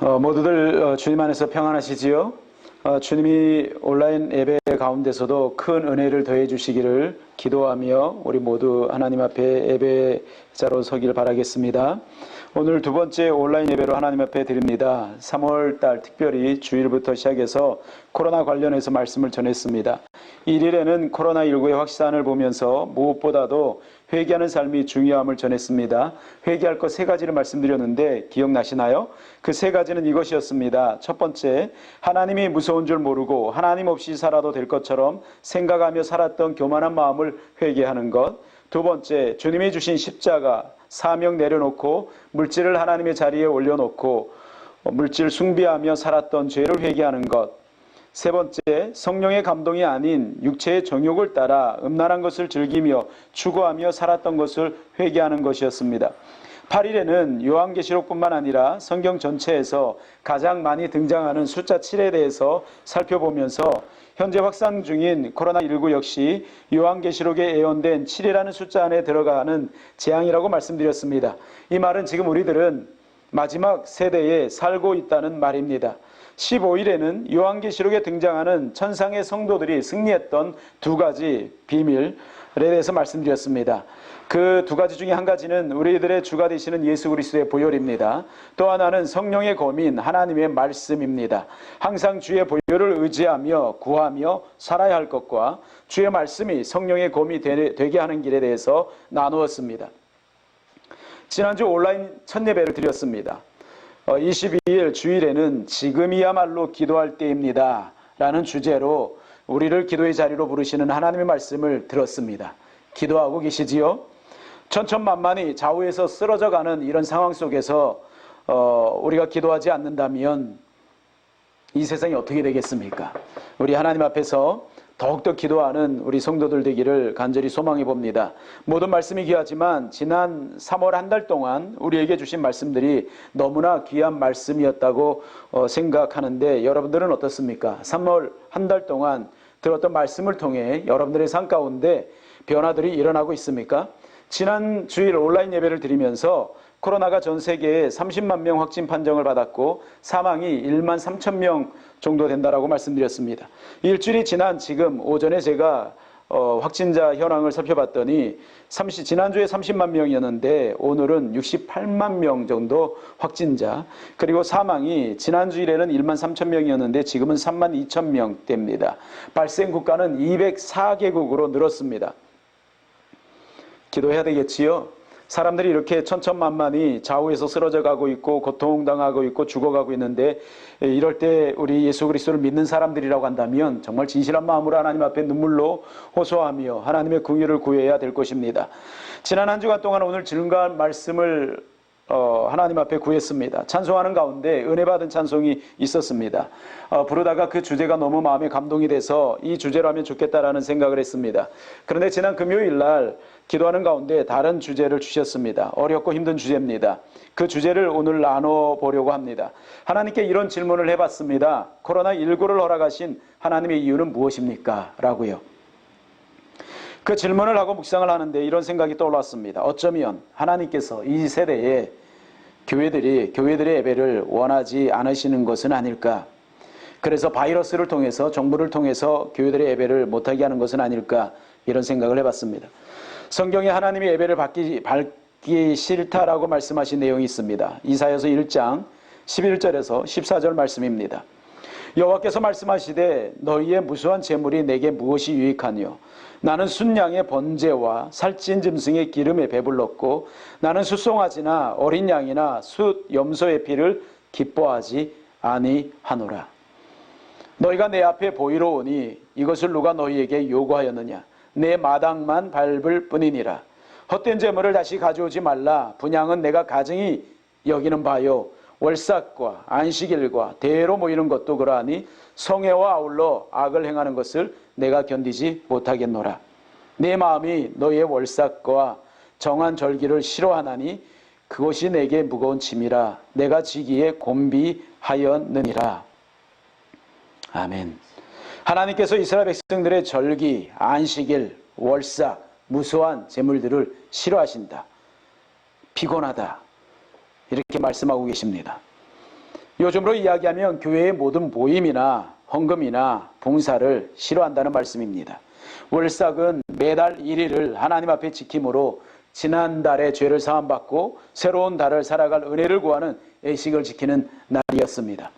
모두들 주님 안에서 평안하시지요? 주님이 온라인 예배 가운데서도 큰 은혜를 더해 주시기를 기도하며 우리 모두 하나님 앞에 예배자로 서기를 바라겠습니다. 오늘 두 번째 온라인 예배로 하나님 앞에 드립니다. 3월달 특별히 주일부터 시작해서 코로나 관련해서 말씀을 전했습니다. 1일에는 코로나19의 확산을 보면서 무엇보다도 회개하는 삶이 중요함을 전했습니다. 회개할 것 세 가지를 말씀드렸는데 기억나시나요? 그 세 가지는 이것이었습니다. 첫 번째, 하나님이 무서운 줄 모르고 하나님 없이 살아도 될 것처럼 생각하며 살았던 교만한 마음을 회개하는 것. 두 번째, 주님이 주신 십자가, 사명 내려놓고 물질을 하나님의 자리에 올려놓고 물질 숭배하며 살았던 죄를 회개하는 것. 세 번째, 성령의 감동이 아닌 육체의 정욕을 따라 음란한 것을 즐기며 추구하며 살았던 것을 회개하는 것이었습니다. 8일에는 요한계시록뿐만 아니라 성경 전체에서 가장 많이 등장하는 숫자 7에 대해서 살펴보면서 현재 확산 중인 코로나19 역시 요한계시록에 예언된 7이라는 숫자 안에 들어가는 재앙이라고 말씀드렸습니다. 이 말은 지금 우리들은 마지막 세대에 살고 있다는 말입니다. 15일에는 요한계시록에 등장하는 천상의 성도들이 승리했던 두 가지 비밀에 대해서 말씀드렸습니다. 그 두 가지 중에 한 가지는 우리들의 주가 되시는 예수 그리스도의 보혈입니다. 또 하나는 성령의 검인 하나님의 말씀입니다. 항상 주의 보혈을 의지하며 구하며 살아야 할 것과 주의 말씀이 성령의 검이 되게 하는 길에 대해서 나누었습니다. 지난주 온라인 첫 예배를 드렸습니다. 22일 주일에는 지금이야말로 기도할 때입니다 라는 주제로 우리를 기도의 자리로 부르시는 하나님의 말씀을 들었습니다. 기도하고 계시지요? 천천만만이 좌우에서 쓰러져가는 이런 상황 속에서 우리가 기도하지 않는다면 이 세상이 어떻게 되겠습니까? 우리 하나님 앞에서 더욱더 기도하는 우리 성도들 되기를 간절히 소망해 봅니다. 모든 말씀이 귀하지만 지난 3월 한 달 동안 우리에게 주신 말씀들이 너무나 귀한 말씀이었다고 생각하는데 여러분들은 어떻습니까? 3월 한 달 동안 들었던 말씀을 통해 여러분들의 삶 가운데 변화들이 일어나고 있습니까? 지난 주일 온라인 예배를 드리면서 코로나가 전 세계에 30만 명 확진 판정을 받았고 사망이 1만 3천 명 정도 된다라고 말씀드렸습니다. 일주일이 지난 지금 오전에 제가 확진자 현황을 살펴봤더니 지난주에 30만 명이었는데 오늘은 68만 명 정도 확진자, 그리고 사망이 지난주일에는 1만 3천 명이었는데 지금은 3만 2천 명대입니다. 발생 국가는 204개국으로 늘었습니다. 기도해야 되겠지요? 사람들이 이렇게 천천만만이 좌우에서 쓰러져 가고 있고 고통당하고 있고 죽어가고 있는데 이럴 때 우리 예수 그리스도를 믿는 사람들이라고 한다면 정말 진실한 마음으로 하나님 앞에 눈물로 호소하며 하나님의 긍휼을 구해야 될 것입니다. 지난 한 주간 동안 오늘 증거한 말씀을 하나님 앞에 구했습니다. 찬송하는 가운데 은혜 받은 찬송이 있었습니다. 부르다가 그 주제가 너무 마음에 감동이 돼서 이 주제로 하면 좋겠다라는 생각을 했습니다. 그런데 지난 금요일 날 기도하는 가운데 다른 주제를 주셨습니다. 어렵고 힘든 주제입니다. 그 주제를 오늘 나눠보려고 합니다. 하나님께 이런 질문을 해봤습니다. 코로나19를 허락하신 하나님의 이유는 무엇입니까? 라고요. 그 질문을 하고 묵상을 하는데 이런 생각이 떠올랐습니다. 어쩌면 하나님께서 이 세대에 교회들의 예배를 원하지 않으시는 것은 아닐까? 그래서 바이러스를 통해서 정부를 통해서 교회들의 예배를 못하게 하는 것은 아닐까? 이런 생각을 해봤습니다. 성경에 하나님의 예배를 받기 싫다라고 말씀하신 내용이 있습니다. 이사야서 1장 11절에서 14절 말씀입니다. 여호와께서 말씀하시되 너희의 무수한 재물이 내게 무엇이 유익하뇨? 나는 순양의 번제와 살찐 짐승의 기름에 배불렀고 나는 숫송아지나 어린 양이나 숫 염소의 피를 기뻐하지 아니하노라. 너희가 내 앞에 보이러 오니 이것을 누가 너희에게 요구하였느냐? 내 마당만 밟을 뿐이니라. 헛된 재물을 다시 가져오지 말라. 분향은 내가 가증히 여기는 바요. 월삭과 안식일과 대회로 모이는 것도 그러하니 성회와 아울러 악을 행하는 것을 내가 견디지 못하겠노라. 내 마음이 너의 월삭과 정한 절기를 싫어하나니 그것이 내게 무거운 짐이라. 내가 지기에 곤비하였느니라. 아멘. 하나님께서 이스라엘 백성들의 절기, 안식일, 월삭, 무수한 재물들을 싫어하신다. 피곤하다. 이렇게 말씀하고 계십니다. 요즘으로 이야기하면 교회의 모든 모임이나 헌금이나 봉사를 싫어한다는 말씀입니다. 월삭은 매달 1일을 하나님 앞에 지킴으로 지난달의 죄를 사함받고 새로운 달을 살아갈 은혜를 구하는 예식을 지키는 날이었습니다.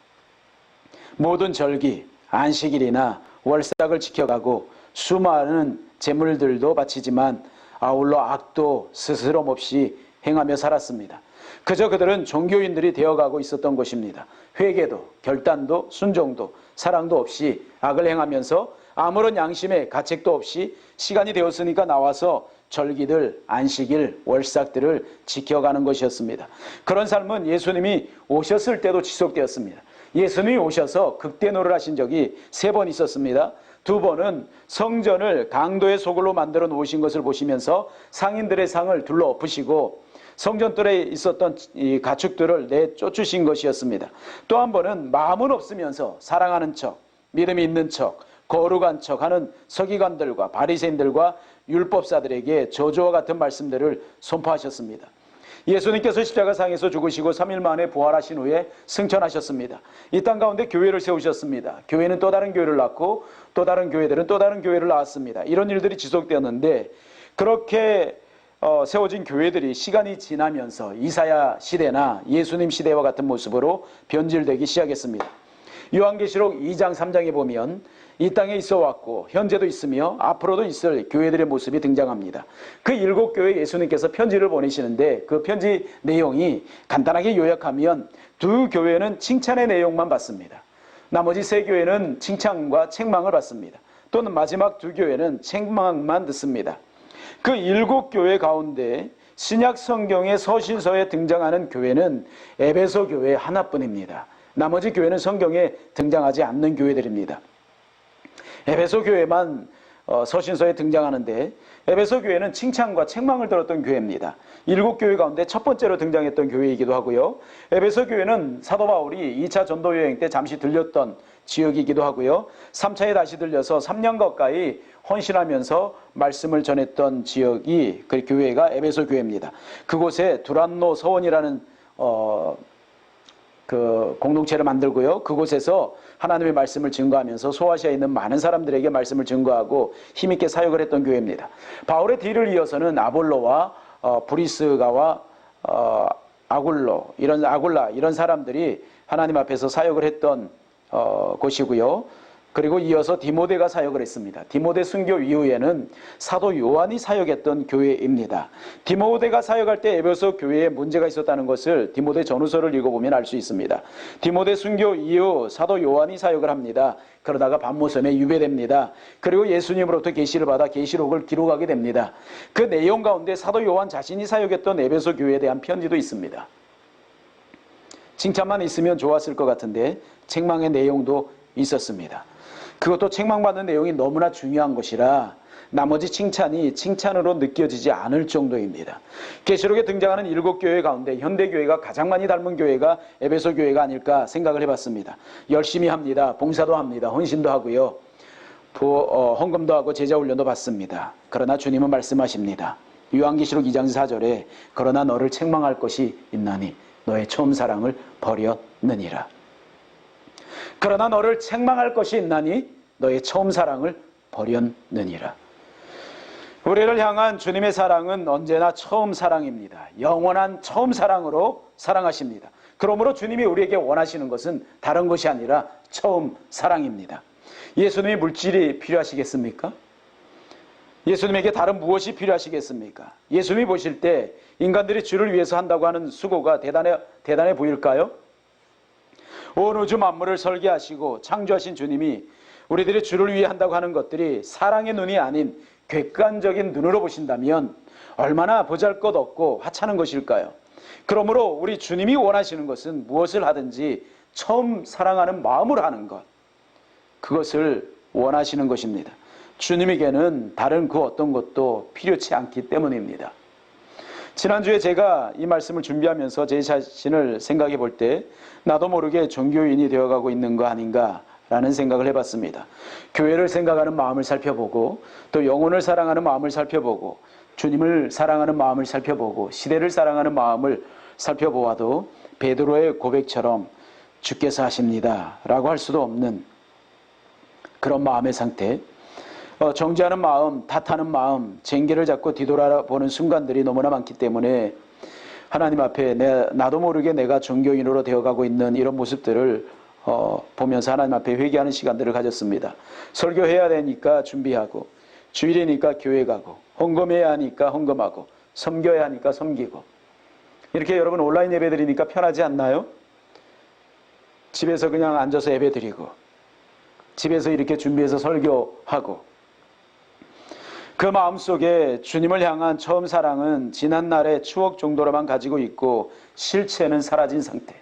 모든 절기, 안식일이나 월삭을 지켜가고 수많은 제물들도 바치지만 아울러 악도 스스럼 없이 행하며 살았습니다. 그저 그들은 종교인들이 되어가고 있었던 것입니다. 회개도, 결단도, 순종도, 사랑도 없이 악을 행하면서 아무런 양심의 가책도 없이 시간이 되었으니까 나와서 절기들, 안식일, 월삭들을 지켜가는 것이었습니다. 그런 삶은 예수님이 오셨을 때도 지속되었습니다. 예수님이 오셔서 극대노를 하신 적이 3번 있었습니다. 2번은 성전을 강도의 소굴로 만들어 놓으신 것을 보시면서 상인들의 상을 둘러엎으시고 성전뜰에 있었던 이 가축들을 내쫓으신 것이었습니다. 또 한 번은 마음은 없으면서 사랑하는 척, 믿음이 있는 척, 거룩한 척하는 서기관들과 바리새인들과 율법사들에게 저주와 같은 말씀들을 선포하셨습니다. 예수님께서 십자가상에서 죽으시고 3일 만에 부활하신 후에 승천하셨습니다. 이 땅 가운데 교회를 세우셨습니다. 교회는 또 다른 교회를 낳고 또 다른 교회들은 또 다른 교회를 낳았습니다. 이런 일들이 지속되었는데 그렇게 세워진 교회들이 시간이 지나면서 이사야 시대나 예수님 시대와 같은 모습으로 변질되기 시작했습니다. 요한계시록 2장 3장에 보면 이 땅에 있어 왔고 현재도 있으며 앞으로도 있을 교회들의 모습이 등장합니다. 그 7교회 예수님께서 편지를 보내시는데 그 편지 내용이 간단하게 요약하면 2교회는 칭찬의 내용만 받습니다. 나머지 3교회는 칭찬과 책망을 받습니다. 또는 마지막 2교회는 책망만 듣습니다. 그 7교회 가운데 신약 성경의 서신서에 등장하는 교회는 에베소 교회 하나뿐입니다. 나머지 교회는 성경에 등장하지 않는 교회들입니다. 에베소 교회만 서신서에 등장하는데 에베소 교회는 칭찬과 책망을 들었던 교회입니다. 7교회 가운데 첫 번째로 등장했던 교회이기도 하고요. 에베소 교회는 사도 바울이 2차 전도 여행 때 잠시 들렸던 지역이기도 하고요. 3차에 다시 들려서 3년 가까이 헌신하면서 말씀을 전했던 지역이 그 교회가 에베소 교회입니다. 그곳에 두란노 서원이라는 그 공동체를 만들고요. 그곳에서 하나님의 말씀을 증거하면서 소아시아에 있는 많은 사람들에게 말씀을 증거하고 힘있게 사역을 했던 교회입니다. 바울의 뒤를 이어서는 아볼로와 브리스가와 아굴라 이런 사람들이 하나님 앞에서 사역을 했던 곳이고요. 그리고 이어서 디모데가 사역을 했습니다. 디모데 순교 이후에는 사도 요한이 사역했던 교회입니다. 디모데가 사역할 때 에베소 교회에 문제가 있었다는 것을 디모데 전후서를 읽어보면 알 수 있습니다. 디모데 순교 이후 사도 요한이 사역을 합니다. 그러다가 밤모섬에 유배됩니다. 그리고 예수님으로부터 계시를 받아 계시록을 기록하게 됩니다. 그 내용 가운데 사도 요한 자신이 사역했던 에베소 교회에 대한 편지도 있습니다. 칭찬만 있으면 좋았을 것 같은데 책망의 내용도 있었습니다. 그것도 책망받는 내용이 너무나 중요한 것이라 나머지 칭찬이 칭찬으로 느껴지지 않을 정도입니다. 계시록에 등장하는 7교회 가운데 현대교회가 가장 많이 닮은 교회가 에베소 교회가 아닐까 생각을 해봤습니다. 열심히 합니다. 봉사도 합니다. 헌신도 하고요. 헌금도 하고 제자훈련도 받습니다. 그러나 주님은 말씀하십니다. 요한계시록 2장 4절에 그러나 너를 책망할 것이 있나니 너의 처음 사랑을 버렸느니라. 그러나 너를 책망할 것이 있나니 너의 처음 사랑을 버렸느니라. 우리를 향한 주님의 사랑은 언제나 처음 사랑입니다. 영원한 처음 사랑으로 사랑하십니다. 그러므로 주님이 우리에게 원하시는 것은 다른 것이 아니라 처음 사랑입니다. 예수님의 물질이 필요하시겠습니까? 예수님에게 다른 무엇이 필요하시겠습니까? 예수님이 보실 때 인간들이 주를 위해서 한다고 하는 수고가 대단해 보일까요? 온 우주 만물을 설계하시고 창조하신 주님이 우리들이 주를 위해 한다고 하는 것들이 사랑의 눈이 아닌 객관적인 눈으로 보신다면 얼마나 보잘것없고 하찮은 것일까요? 그러므로 우리 주님이 원하시는 것은 무엇을 하든지 처음 사랑하는 마음으로 하는 것, 그것을 원하시는 것입니다. 주님에게는 다른 그 어떤 것도 필요치 않기 때문입니다. 지난주에 제가 이 말씀을 준비하면서 제 자신을 생각해 볼 때 나도 모르게 종교인이 되어가고 있는 거 아닌가 라는 생각을 해봤습니다. 교회를 생각하는 마음을 살펴보고 또 영혼을 사랑하는 마음을 살펴보고 주님을 사랑하는 마음을 살펴보고 시대를 사랑하는 마음을 살펴보아도 베드로의 고백처럼 주께서 하십니다 라고 할 수도 없는 그런 마음의 상태, 정죄하는 마음, 탓하는 마음, 쟁개를 잡고 뒤돌아보는 순간들이 너무나 많기 때문에 하나님 앞에 나도 모르게 내가 종교인으로 되어가고 있는 이런 모습들을 보면서 하나님 앞에 회개하는 시간들을 가졌습니다. 설교해야 되니까 준비하고, 주일이니까 교회 가고, 헌금해야 하니까 헌금하고, 섬겨야 하니까 섬기고, 이렇게 여러분 온라인 예배 드리니까 편하지 않나요? 집에서 그냥 앉아서 예배 드리고, 집에서 이렇게 준비해서 설교하고, 그 마음속에 주님을 향한 처음 사랑은 지난날의 추억 정도로만 가지고 있고 실체는 사라진 상태.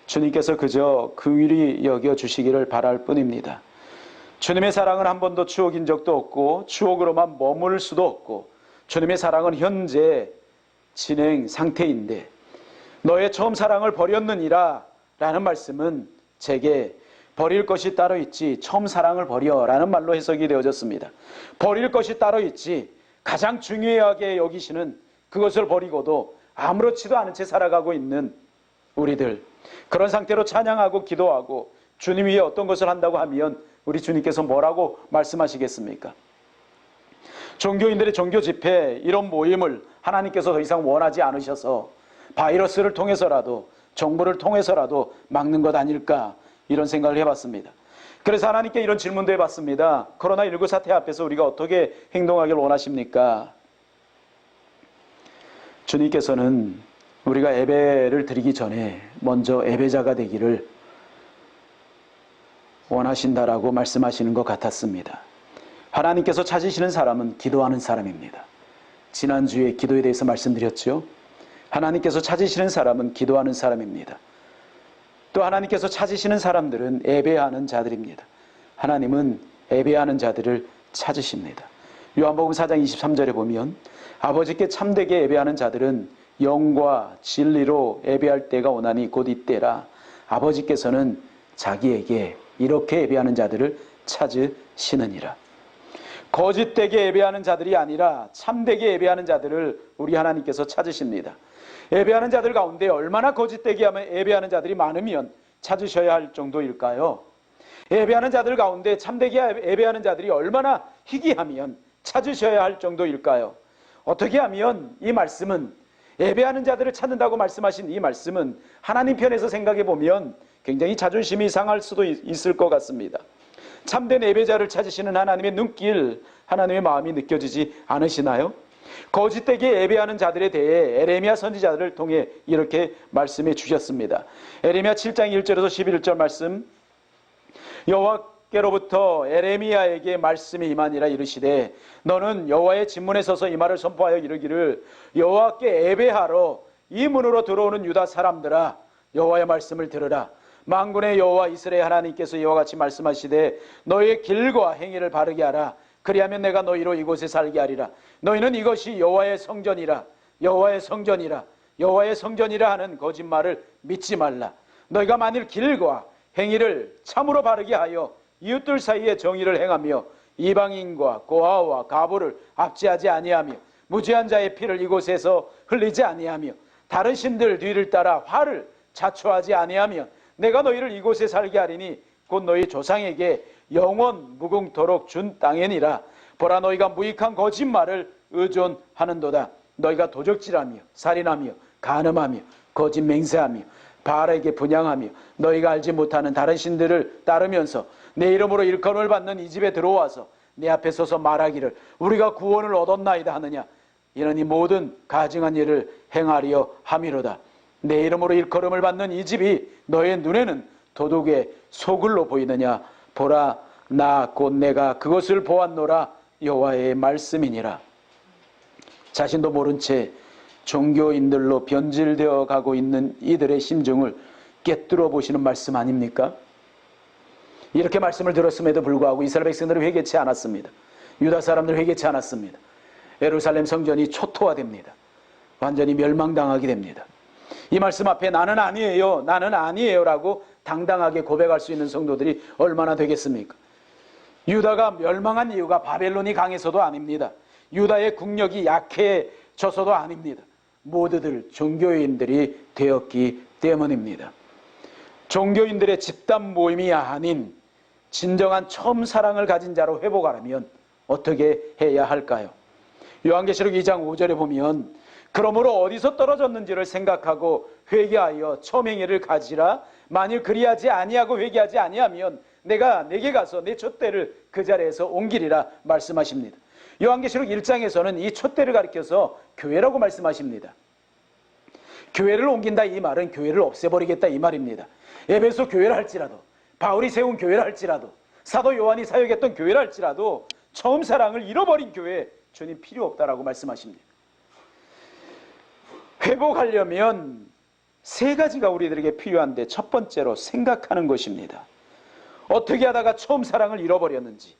주님께서 그저 긍휼히 여겨주시기를 바랄 뿐입니다. 주님의 사랑은 한 번도 추억인 적도 없고 추억으로만 머물 수도 없고, 주님의 사랑은 현재 진행 상태인데, 너의 처음 사랑을 버렸느니라 라는 말씀은 제게 버릴 것이 따로 있지 처음 사랑을 버려 라는 말로 해석이 되어졌습니다. 버릴 것이 따로 있지 가장 중요하게 여기시는 그것을 버리고도 아무렇지도 않은 채 살아가고 있는 우리들, 그런 상태로 찬양하고 기도하고 주님 위에 어떤 것을 한다고 하면 우리 주님께서 뭐라고 말씀하시겠습니까? 종교인들의 종교 집회, 이런 모임을 하나님께서 더 이상 원하지 않으셔서 바이러스를 통해서라도, 정부를 통해서라도 막는 것 아닐까, 이런 생각을 해봤습니다. 그래서 하나님께 이런 질문도 해봤습니다. 코로나19 사태 앞에서 우리가 어떻게 행동하길 원하십니까? 주님께서는 우리가 예배를 드리기 전에 먼저 예배자가 되기를 원하신다라고 말씀하시는 것 같았습니다. 하나님께서 찾으시는 사람은 기도하는 사람입니다. 지난주에 기도에 대해서 말씀드렸죠. 하나님께서 찾으시는 사람은 기도하는 사람입니다. 또 하나님께서 찾으시는 사람들은 예배하는 자들입니다. 하나님은 예배하는 자들을 찾으십니다. 요한복음 4장 23절에 보면 아버지께 참되게 예배하는 자들은 영과 진리로 예배할 때가 오나니 곧 이때라. 아버지께서는 자기에게 이렇게 예배하는 자들을 찾으시느니라. 거짓되게 예배하는 자들이 아니라 참되게 예배하는 자들을 우리 하나님께서 찾으십니다. 예배하는 자들 가운데 얼마나 거짓되게 예배하는 자들이 많으면 찾으셔야 할 정도일까요? 예배하는 자들 가운데 참되게 예배하는 자들이 얼마나 희귀하면 찾으셔야 할 정도일까요? 어떻게 하면 이 말씀은, 예배하는 자들을 찾는다고 말씀하신 이 말씀은 하나님 편에서 생각해 보면 굉장히 자존심이 상할 수도 있을 것 같습니다. 참된 예배자를 찾으시는 하나님의 눈길, 하나님의 마음이 느껴지지 않으시나요? 거짓되게 예배하는 자들에 대해 에레미야 선지자를 통해 이렇게 말씀해 주셨습니다. 에레미야 7장 1절에서 11절 말씀, 여호와께로부터 에레미야에게 말씀이 임하니라. 이르시되 너는 여호와의 진문에 서서 이 말을 선포하여 이르기를, 여호와께 예배하러 이 문으로 들어오는 유다 사람들아, 여호와의 말씀을 들으라. 만군의 여호와 이스라엘 하나님께서 이와 같이 말씀하시되 너희의 길과 행위를 바르게 하라. 그리하면 내가 너희로 이곳에 살게 하리라. 너희는 이것이 여호와의 성전이라, 여호와의 성전이라, 여호와의 성전이라 하는 거짓말을 믿지 말라. 너희가 만일 길과 행위를 참으로 바르게 하여 이웃들 사이에 정의를 행하며 이방인과 고아와 가부를 압제하지 아니하며 무죄한 자의 피를 이곳에서 흘리지 아니하며 다른 신들 뒤를 따라 화를 자초하지 아니하며 내가 너희를 이곳에 살게 하리니 곧 너희 조상에게 영원 무궁토록 준 땅이니라. 보라, 너희가 무익한 거짓말을 의존하는도다. 너희가 도적질하며 살인하며 간음하며 거짓 맹세하며 바알에게 분향하며 너희가 알지 못하는 다른 신들을 따르면서 내 이름으로 일컬음을 받는 이 집에 들어와서 내 앞에 서서 말하기를 우리가 구원을 얻었나이다 하느냐. 이는 이 모든 가증한 일을 행하려 함이로다. 내 이름으로 일컬음을 받는 이 집이 너의 눈에는 도둑의 소굴로 보이느냐. 보라, 나 곧 내가 그것을 보았노라. 여호와의 말씀이니라. 자신도 모른 채 종교인들로 변질되어 가고 있는 이들의 심정을 꿰뚫어 보시는 말씀 아닙니까? 이렇게 말씀을 들었음에도 불구하고 이스라엘 백성들은 회개치 않았습니다. 유다 사람들은 회개치 않았습니다. 예루살렘 성전이 초토화됩니다. 완전히 멸망당하게 됩니다. 이 말씀 앞에 나는 아니에요, 나는 아니에요 라고 당당하게 고백할 수 있는 성도들이 얼마나 되겠습니까? 유다가 멸망한 이유가 바벨론이 강해서도 아닙니다. 유다의 국력이 약해져서도 아닙니다. 모두들 종교인들이 되었기 때문입니다. 종교인들의 집단 모임이 아닌 진정한 처음 사랑을 가진 자로 회복하려면 어떻게 해야 할까요? 요한계시록 2장 5절에 보면 그러므로 어디서 떨어졌는지를 생각하고 회개하여 처음 행위를 가지라. 만일 그리하지 아니하고 회개하지 아니하면 내가 내게 가서 내 촛대를 그 자리에서 옮기리라 말씀하십니다. 요한계시록 1장에서는 이 촛대를 가리켜서 교회라고 말씀하십니다. 교회를 옮긴다 이 말은 교회를 없애버리겠다 이 말입니다. 에베소 교회를 할지라도, 바울이 세운 교회를 할지라도, 사도 요한이 사역했던 교회를 할지라도 처음 사랑을 잃어버린 교회 주님 필요 없다라고 말씀하십니다. 회복하려면 세 가지가 우리들에게 필요한데 첫 번째로 생각하는 것입니다. 어떻게 하다가 처음 사랑을 잃어버렸는지,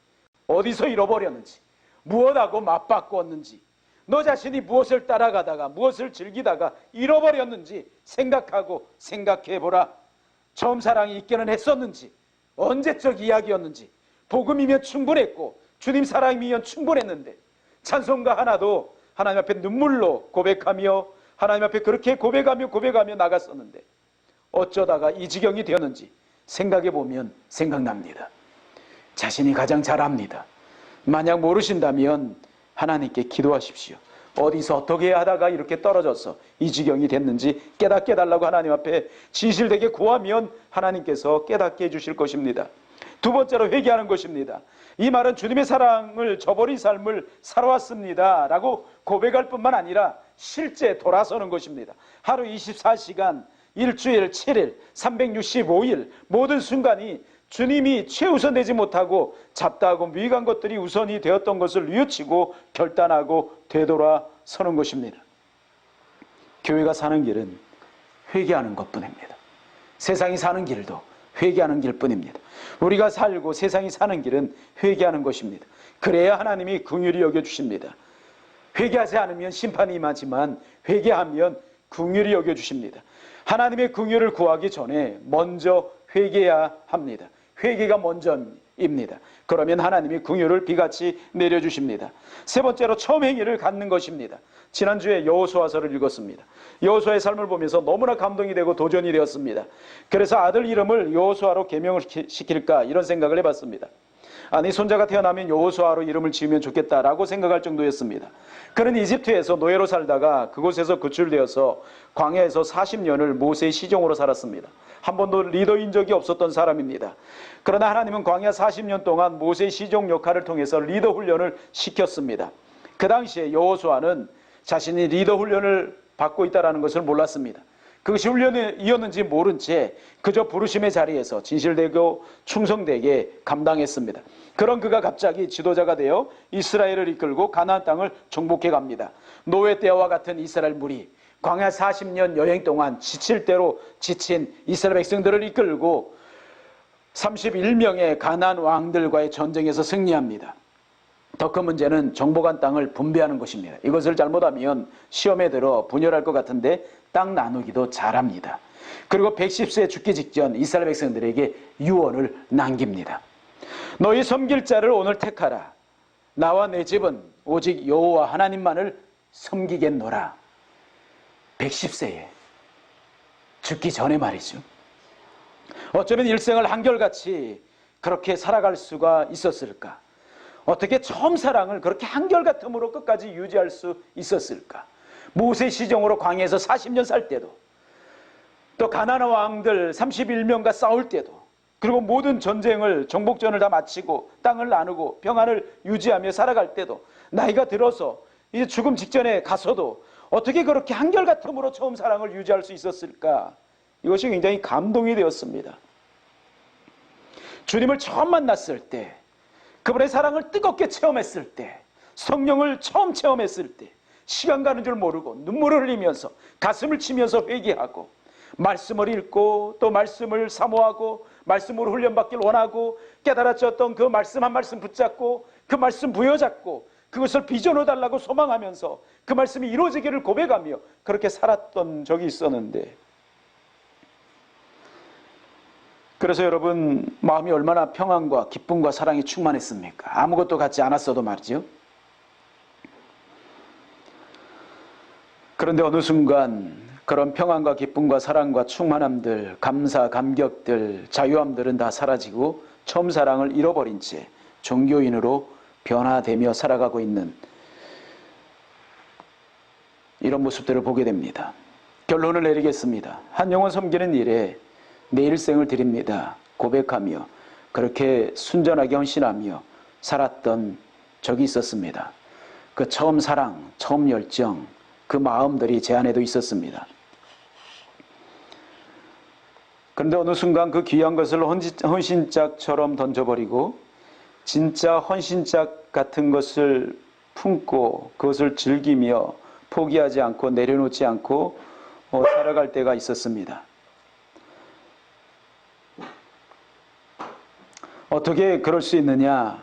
어디서 잃어버렸는지, 무엇하고 맞바꾸었는지, 너 자신이 무엇을 따라가다가 무엇을 즐기다가 잃어버렸는지 생각하고 생각해보라. 처음 사랑이 있기는 했었는지, 언제적 이야기였는지, 복음이면 충분했고 주님 사랑이면 충분했는데 찬송가 하나도 하나님 앞에 눈물로 고백하며 하나님 앞에 그렇게 고백하며 나갔었는데 어쩌다가 이 지경이 되었는지 생각해보면 생각납니다. 자신이 가장 잘 압니다. 만약 모르신다면 하나님께 기도하십시오. 어디서 어떻게 하다가 이렇게 떨어져서 이 지경이 됐는지 깨닫게 해달라고 하나님 앞에 진실되게 구하면 하나님께서 깨닫게 해주실 것입니다. 두 번째로 회개하는 것입니다. 이 말은 주님의 사랑을 저버린 삶을 살아왔습니다 라고 고백할 뿐만 아니라 실제 돌아서는 것입니다. 하루 24시간, 일주일 7일, 365일 모든 순간이 주님이 최우선되지 못하고 잡다하고 무익한 것들이 우선이 되었던 것을 뉘우치고 결단하고 되돌아서는 것입니다. 교회가 사는 길은 회개하는 것뿐입니다. 세상이 사는 길도 회개하는 길뿐입니다. 우리가 살고 세상이 사는 길은 회개하는 것입니다. 그래야 하나님이 긍휼히 여겨주십니다. 회개하지 않으면 심판이 임하지만 회개하면 긍휼히 여겨주십니다. 하나님의 긍휼을 구하기 전에 먼저 회개해야 합니다. 회개가 먼저입니다. 그러면 하나님이 긍휼을 비같이 내려주십니다. 세 번째로 처음 행위를 갖는 것입니다. 지난주에 여호수아서를 읽었습니다. 여호수아의 삶을 보면서 너무나 감동이 되고 도전이 되었습니다. 그래서 아들 이름을 여호수아로 계명을 시킬까 이런 생각을 해봤습니다. 아니 손자가 태어나면 여호수아로 이름을 지으면 좋겠다라고 생각할 정도였습니다. 그는 이집트에서 노예로 살다가 그곳에서 구출되어서 광야에서 40년을 모세의 시종으로 살았습니다. 한 번도 리더인 적이 없었던 사람입니다. 그러나 하나님은 광야 40년 동안 모세의 시종 역할을 통해서 리더 훈련을 시켰습니다. 그 당시에 여호수아는 자신이 리더 훈련을 받고 있다는 것을 몰랐습니다. 그것이 훈련이었는지 모른 채 그저 부르심의 자리에서 진실되고 충성되게 감당했습니다. 그런 그가 갑자기 지도자가 되어 이스라엘을 이끌고 가나안 땅을 정복해 갑니다. 노예 때와 같은 이스라엘 무리, 광야 40년 여행 동안 지칠 대로 지친 이스라엘 백성들을 이끌고 31명의 가나안 왕들과의 전쟁에서 승리합니다. 더 큰 문제는 정복한 땅을 분배하는 것입니다. 이것을 잘못하면 시험에 들어 분열할 것 같은데 땅 나누기도 잘합니다. 그리고 110세 죽기 직전 이스라엘 백성들에게 유언을 남깁니다. 너희 섬길 자를 오늘 택하라. 나와 내 집은 오직 여호와 하나님만을 섬기겠노라. 110세에 죽기 전에 말이죠. 어쩌면 일생을 한결같이 그렇게 살아갈 수가 있었을까? 어떻게 처음 사랑을 그렇게 한결같음으로 끝까지 유지할 수 있었을까? 모세 시종으로 광야에서 40년 살 때도, 또 가나안 왕들 31명과 싸울 때도, 그리고 모든 전쟁을 정복전을 다 마치고 땅을 나누고 평안을 유지하며 살아갈 때도, 나이가 들어서 이제 죽음 직전에 가서도 어떻게 그렇게 한결같음으로 처음 사랑을 유지할 수 있었을까? 이것이 굉장히 감동이 되었습니다. 주님을 처음 만났을 때, 그분의 사랑을 뜨겁게 체험했을 때, 성령을 처음 체험했을 때 시간 가는 줄 모르고 눈물을 흘리면서 가슴을 치면서 회개하고 말씀을 읽고 또 말씀을 사모하고 말씀으로 훈련받길 원하고 깨달아졌던 그 말씀 한 말씀 붙잡고 그 말씀 부여잡고 그것을 비전으로 달라고 소망하면서 그 말씀이 이루어지기를 고백하며 그렇게 살았던 적이 있었는데, 그래서 여러분 마음이 얼마나 평안과 기쁨과 사랑이 충만했습니까? 아무것도 갖지 않았어도 말이죠. 그런데 어느 순간 그런 평안과 기쁨과 사랑과 충만함들, 감사, 감격들, 자유함들은 다 사라지고 처음 사랑을 잃어버린 채 종교인으로 변화되며 살아가고 있는 이런 모습들을 보게 됩니다. 결론을 내리겠습니다. 한 영혼 섬기는 일에 내 일생을 드립니다 고백하며 그렇게 순전하게 헌신하며 살았던 적이 있었습니다. 그 처음 사랑, 처음 열정, 그 마음들이 제 안에도 있었습니다. 그런데 어느 순간 그 귀한 것을 헌신짝처럼 던져버리고 진짜 헌신짝 같은 것을 품고 그것을 즐기며 포기하지 않고 내려놓지 않고 살아갈 때가 있었습니다. 어떻게 그럴 수 있느냐?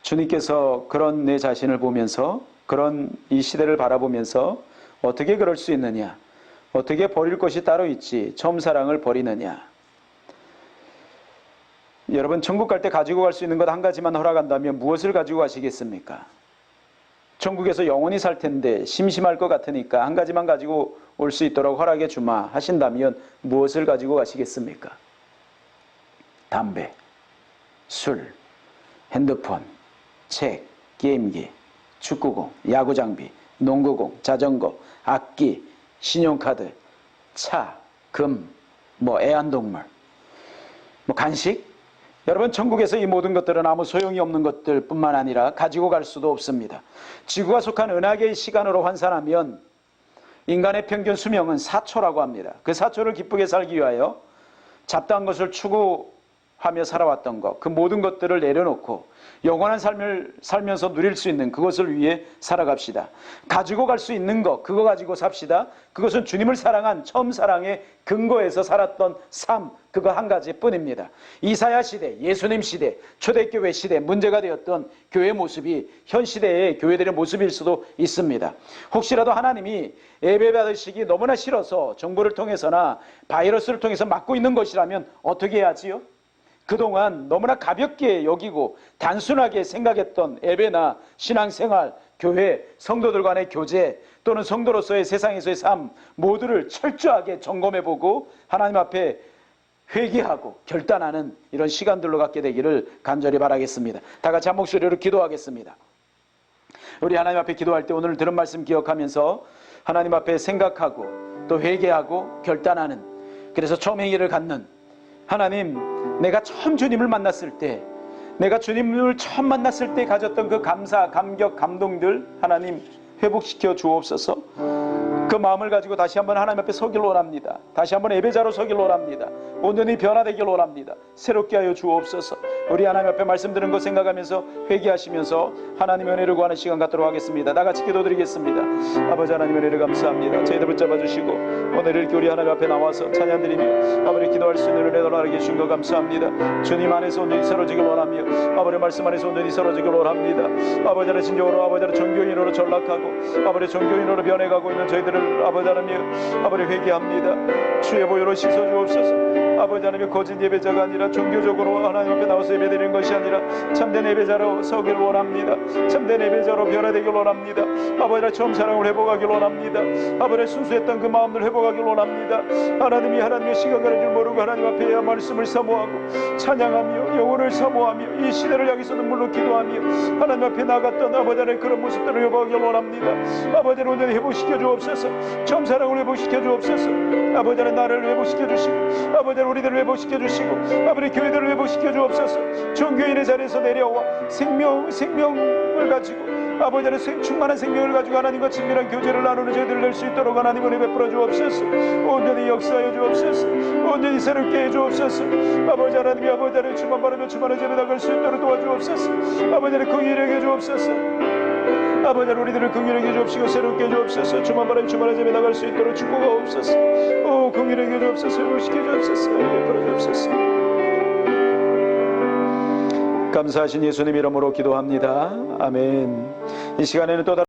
주님께서 그런 내 자신을 보면서 그런 이 시대를 바라보면서 어떻게 그럴 수 있느냐? 어떻게 버릴 것이 따로 있지? 처음 사랑을 버리느냐? 여러분 천국 갈 때 가지고 갈 수 있는 것 한 가지만 허락한다면 무엇을 가지고 가시겠습니까? 천국에서 영원히 살 텐데 심심할 것 같으니까 한 가지만 가지고 올 수 있도록 허락해 주마 하신다면 무엇을 가지고 가시겠습니까? 담배, 술, 핸드폰, 책, 게임기, 축구공, 야구장비, 농구공, 자전거, 악기, 신용카드, 차, 금, 애완동물, 간식? 여러분 천국에서 이 모든 것들은 아무 소용이 없는 것들 뿐만 아니라 가지고 갈 수도 없습니다. 지구가 속한 은하계의 시간으로 환산하면 인간의 평균 수명은 4초라고 합니다. 그 4초를 기쁘게 살기 위하여 잡다한 것을 추구하며 살아왔던 것, 그 모든 것들을 내려놓고 영원한 삶을 살면서 누릴 수 있는 그것을 위해 살아갑시다. 가지고 갈 수 있는 것, 그거 가지고 삽시다. 그것은 주님을 사랑한 처음 사랑의 근거에서 살았던 삶, 그거 한 가지뿐입니다. 이사야 시대, 예수님 시대, 초대교회 시대 문제가 되었던 교회 모습이 현 시대의 교회들의 모습일 수도 있습니다. 혹시라도 하나님이 예배 받으시기 너무나 싫어서 정부를 통해서나 바이러스를 통해서 막고 있는 것이라면 어떻게 해야지요? 그동안 너무나 가볍게 여기고 단순하게 생각했던 예배나 신앙생활, 교회, 성도들 간의 교제 또는 성도로서의 세상에서의 삶 모두를 철저하게 점검해보고 하나님 앞에 회개하고 결단하는 이런 시간들로 갖게 되기를 간절히 바라겠습니다. 다 같이 한 목소리로 기도하겠습니다. 우리 하나님 앞에 기도할 때 오늘 들은 말씀 기억하면서 하나님 앞에 생각하고 또 회개하고 결단하는, 그래서 처음 행위를 갖는, 하나님 내가 처음 주님을 만났을 때, 내가 주님을 처음 만났을 때 가졌던 그 감사, 감격, 감동들 하나님 회복시켜 주옵소서. 그 마음을 가지고 다시 한번 하나님 앞에 서길 원합니다. 다시 한번 예배자로 서길 원합니다. 온전히 변화되길 원합니다. 새롭게 하여 주옵소서. 우리 하나님 앞에 말씀 드린 것 생각하면서 회개하시면서 하나님의 은혜를 구하는 시간 갖도록 하겠습니다. 다 같이 기도드리겠습니다. 아버지 하나님 은혜를 감사합니다. 저희들 붙잡아 주시고 오늘 이렇게 우리 하나님 앞에 나와서 찬양드리며 아버지 기도할 수 있는 은혜를 나에게 주신 것 감사합니다. 주님 안에서 온전히 서러지길 원하며 아버지 말씀 안에서 온전히 서러지길 원합니다. 아버지는 진정으로 아버지는 종교인으로 전락하고 아버지 종교인으로 변해가고 있는 저희들을 아버지 하나님 아버지 회개합니다. 주의 보혈로 씻어주옵소서. 아버지 하나님 거짓 예배자가 아니라 종교적으로 하나님 앞에 나와서 예배드리는 것이 아니라 참된 예배자로 서길 원합니다. 참된 예배자로 변화되길 원합니다. 아버지 처음 사랑을 회복하길 원합니다. 아버지 순수했던 그 마음을 회복하길 원합니다. 하나님이 하나님의 시간 가는 줄 모르고 하나님 앞에 말씀을 사모하고 찬양하며 영혼을 사모하며 이 시대를 향해서 눈물로 기도하며 하나님 앞에 나갔던 아버지 하나님 그런 모습들을 회복하길 원합니다. 아버지를 온전히 회복시켜 주옵소서. 처음 사랑을 회복시켜 주옵소서. 아버지는 나를 회복시켜 주시고 아버지는 우리들을 회복시켜 주시고 아버지 교회들을 회복시켜 주옵소서. 종교인의 자리에서 내려와 생명을 가지고 아버지는 충만한 생명을 가지고 하나님과 친밀한 교제를 나누는 저희들을 낼 수 있도록 하나님 은혜 베풀어 주옵소서. 온전히 역사하여 주옵소서. 온전히 새롭게 해 주옵소서. 아버지 하나님이 아버지 하나님 주만 바라며 주만의 예배 나갈 수 있도록 도와주옵소서. 아버지는 긍휼하게 해 주옵소서. 아버지 우리들을 긍휼하게 해 주옵시고 새롭게 해 주옵소서. 주만 바라며 주만의 예배 나갈 수 있도록 축복하옵소서. 오 긍휼하게 해 주옵소서. 회복시켜 주옵소서. 베풀어 주옵소서. 감사하신 예수님 이름으로 기도합니다. 아멘. 이 시간에는 또 다른